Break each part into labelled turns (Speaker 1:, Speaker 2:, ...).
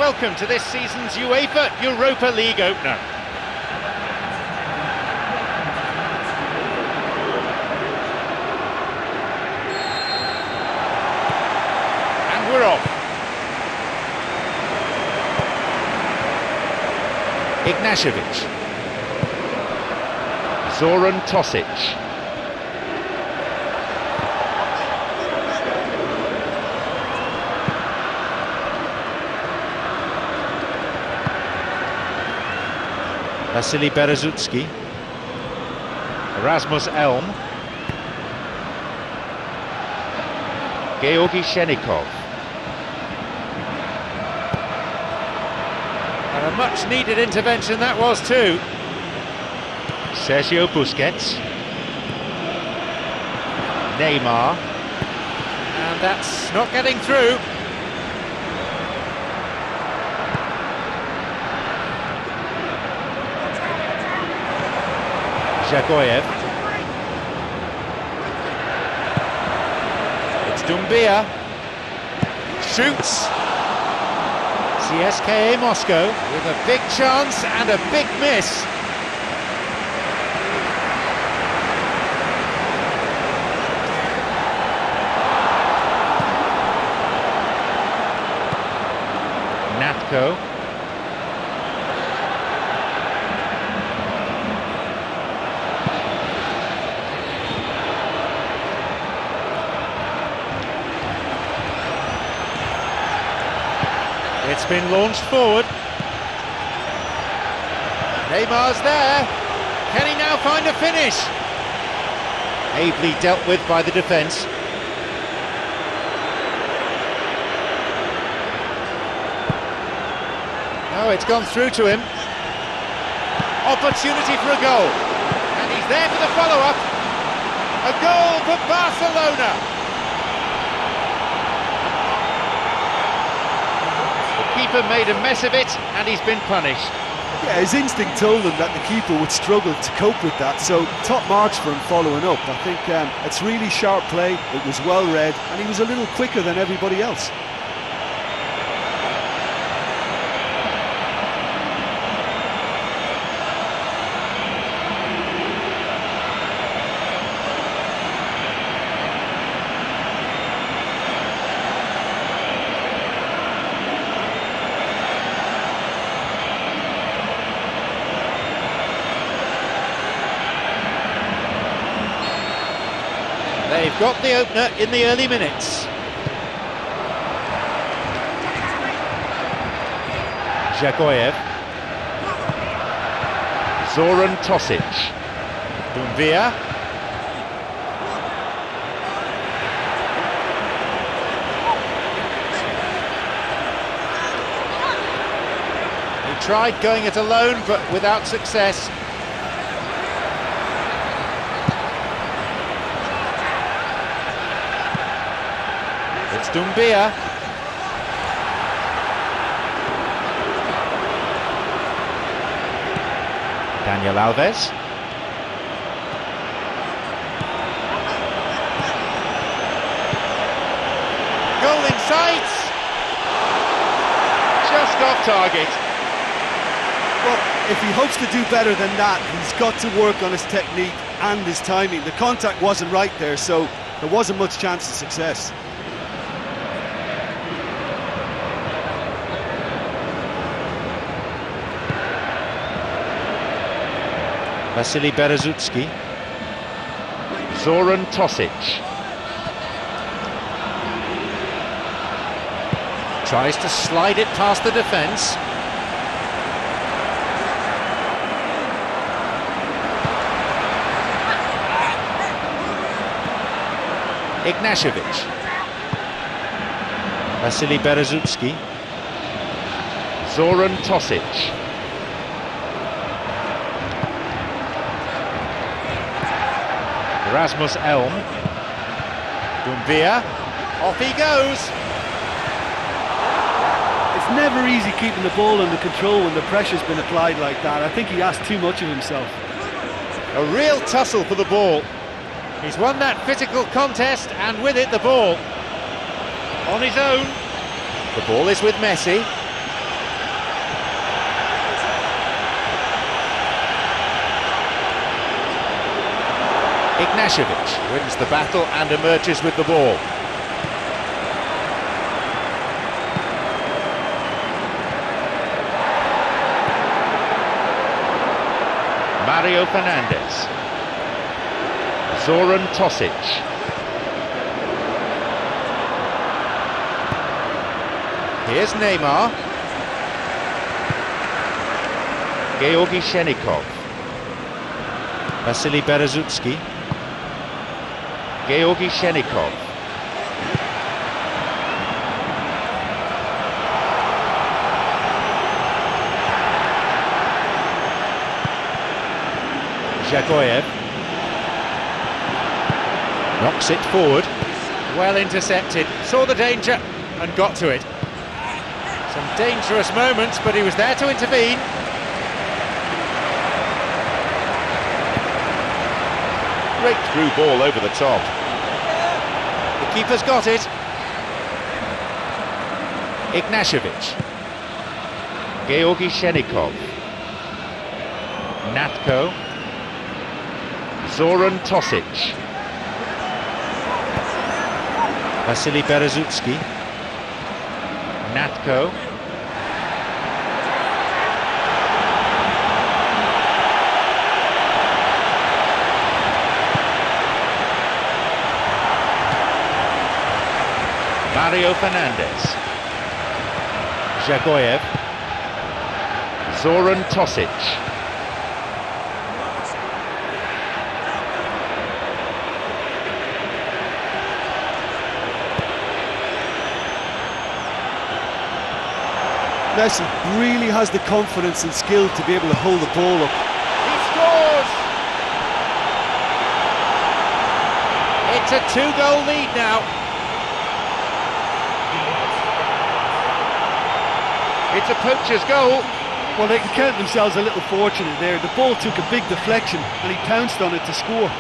Speaker 1: Welcome to this season's UEFA Europa League opener. And we're off. Ignashevich. Zoran Tosic. Vasily Berezutski, Rasmus Elm, Georgi Shenikov. And a much needed intervention that was too. Sergio Busquets, Neymar, and that's not getting through. Jagoyev. It's Doumbia. Shoots. CSKA Moscow with a big chance and a big miss. Natko. It's been launched forward. Neymar's there. Can he now find a finish? Ably dealt with by the defence. Oh, it's gone through to him. Opportunity for a goal. And he's there for the follow-up. A goal for Barcelona. Keeper made a mess of it and he's been punished.
Speaker 2: Yeah, his instinct told him that the keeper would struggle to cope with that, so top marks for him following up. I think it's really sharp play, it was well read, and he was a little quicker than everybody else.
Speaker 1: They've got the opener in the early minutes. Jagoyev. Zoran Tosic. Doumbia. He tried going it alone, but without success. It's Doumbia. Daniel Alves. Goal in sight. Just off target.
Speaker 2: Well, if he hopes to do better than that, he's got to work on his technique and his timing. The contact wasn't right there, so there wasn't much chance of success.
Speaker 1: Vasily Berezutski. Zoran Tosic. Tries to slide it past the defence. Ignashevich. Vasily Berezutski. Zoran Tosic. Rasmus Elm. Doumbia. Off he goes.
Speaker 2: It's never easy keeping the ball under control when the pressure's been applied like that. I think he asked too much of himself.
Speaker 1: A real tussle for the ball. He's won that physical contest, and with it the ball. On his own. The ball is with Messi. Ignashevich wins the battle and emerges with the ball. Mario Fernandes. Zoran Tosic. Here's Neymar. Georgi Shenikov. Vasily Berezutski. Georgi Shenikov. Jagoyev knocks it forward. Well intercepted, saw the danger and got to it. Some dangerous moments, but he was there to intervene. Great through ball over the top. The keeper's got it. Ignashevich. Georgi Shenikov. Natko. Zoran Tosic. Vasily Berezutski. Natko. Mario Fernandes. Jagoyev. Zoran Tosic.
Speaker 2: Messi really has the confidence and skill to be able to hold the ball up.
Speaker 1: He scores! It's a 2-goal lead now. It's a poacher's goal.
Speaker 2: Well, they can count themselves a little fortunate there. The ball took a big deflection and he pounced on it to score.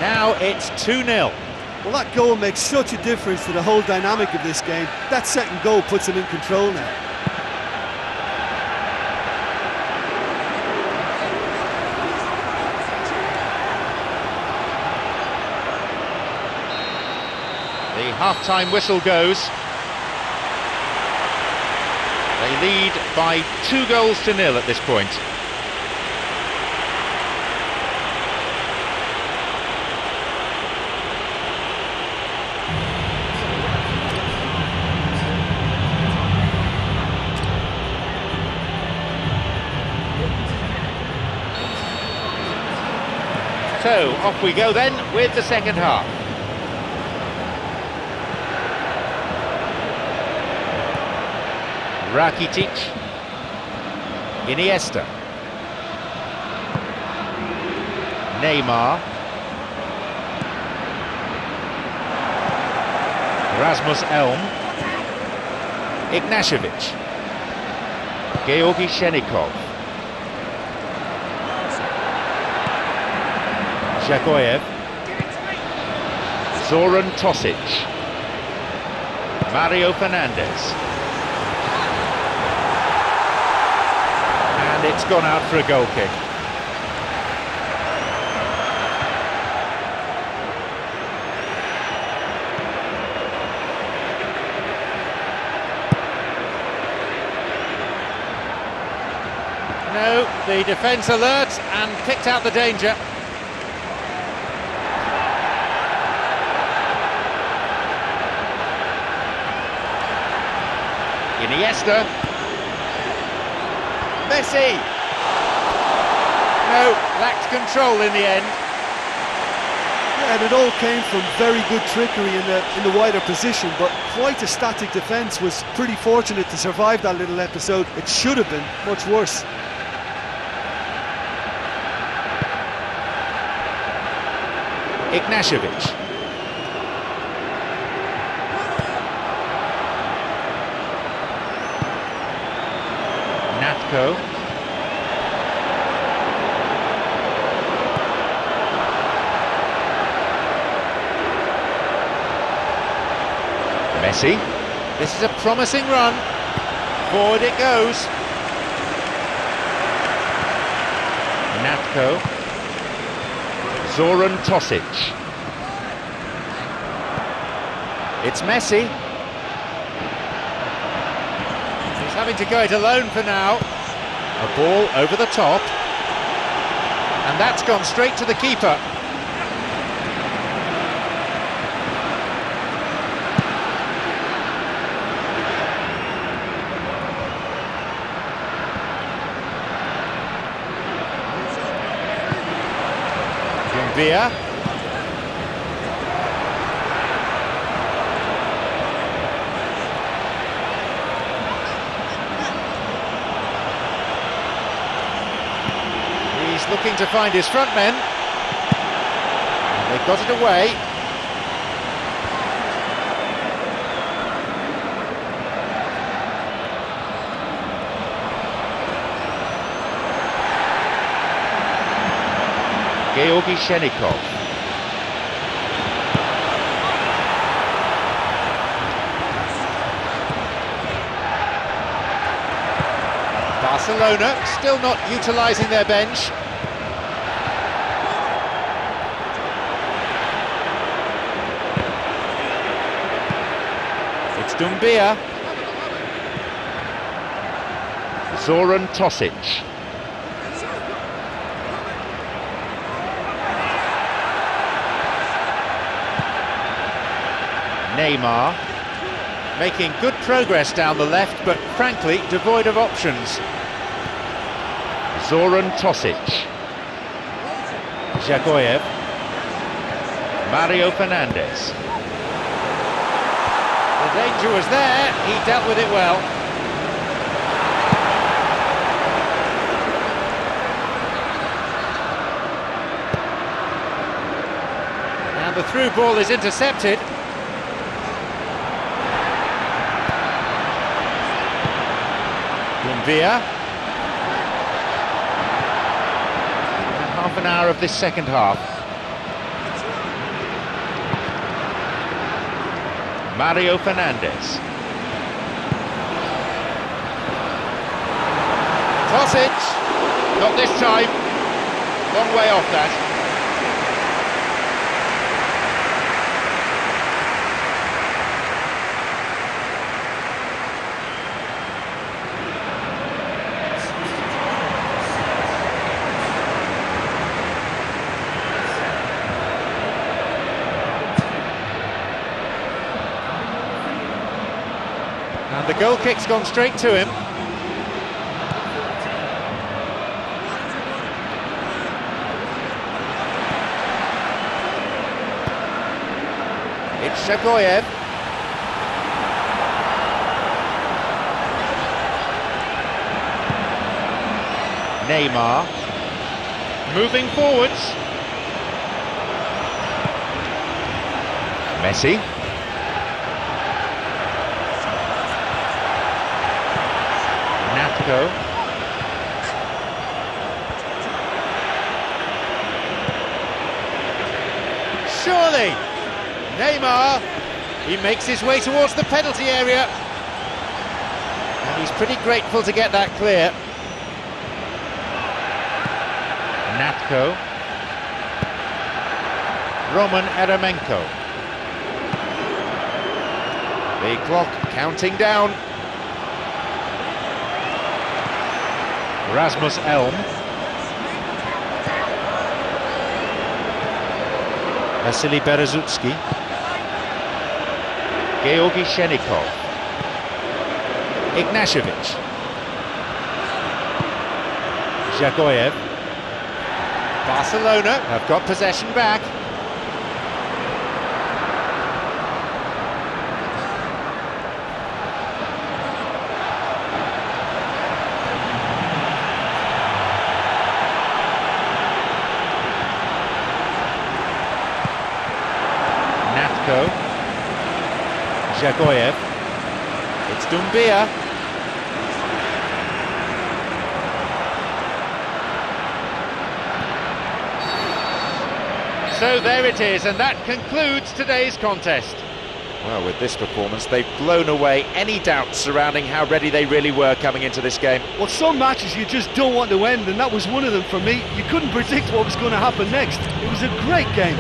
Speaker 1: Now it's 2-0.
Speaker 2: Well, that goal makes such a difference to the whole dynamic of this game. That second goal puts them in control now.
Speaker 1: The half-time whistle goes. They lead by 2-0 at this point. So, off we go then with the second half. Rakitic. Iniesta. Neymar. Rasmus Elm. Ignashevich. Georgi Shenikov. Jagoyev. Zoran Tosic. Mario Fernandes. And it's gone out for a goal kick. No, the defence alert and picked out the danger. Iniesta. Messi. No, lacked control in the end.
Speaker 2: Yeah, and it all came from very good trickery in the wider position, but quite a static defence. Was pretty fortunate to survive that little episode. It should have been much worse.
Speaker 1: Ignashevich. Natko. Messi. This is a promising run. Forward it goes. Natko. Zoran Tosic. It's Messi. He's having to go it alone for now. A ball over the top. And that's gone straight to the keeper. Via. He's looking to find his front men. They've got it away. Georgi Shenikov. Barcelona still not utilising their bench. It's Doumbia. Zoran Tosic. Neymar, making good progress down the left, but frankly devoid of options. Zoran Tosic. Dzagoev. Mario Fernandes. The danger was there, he dealt with it well. And the through ball is intercepted. Doumbia. Half an hour of this second half. Mario Fernandes. Tosic. Not this time. Long way off that. And the goal kick's gone straight to him. It's Dzagoev. Neymar. Moving forwards. Messi. Natko. Surely! Neymar! He makes his way towards the penalty area. And he's pretty grateful to get that clear. Natko. Roman Eremenko. The clock counting down. Rasmus Elm. Vasily Berezutski. Georgi Shenikov. Ignashevich. Jagoyev. Barcelona have got possession back. Natko. Jagoyev. It's Doumbia. So there it is, and that concludes today's contest. Well, with this performance, they've blown away any doubts surrounding how ready they really were coming into this game.
Speaker 2: Well, some matches you just don't want to end, and that was one of them for me. You couldn't predict what was going to happen next. It was a great game.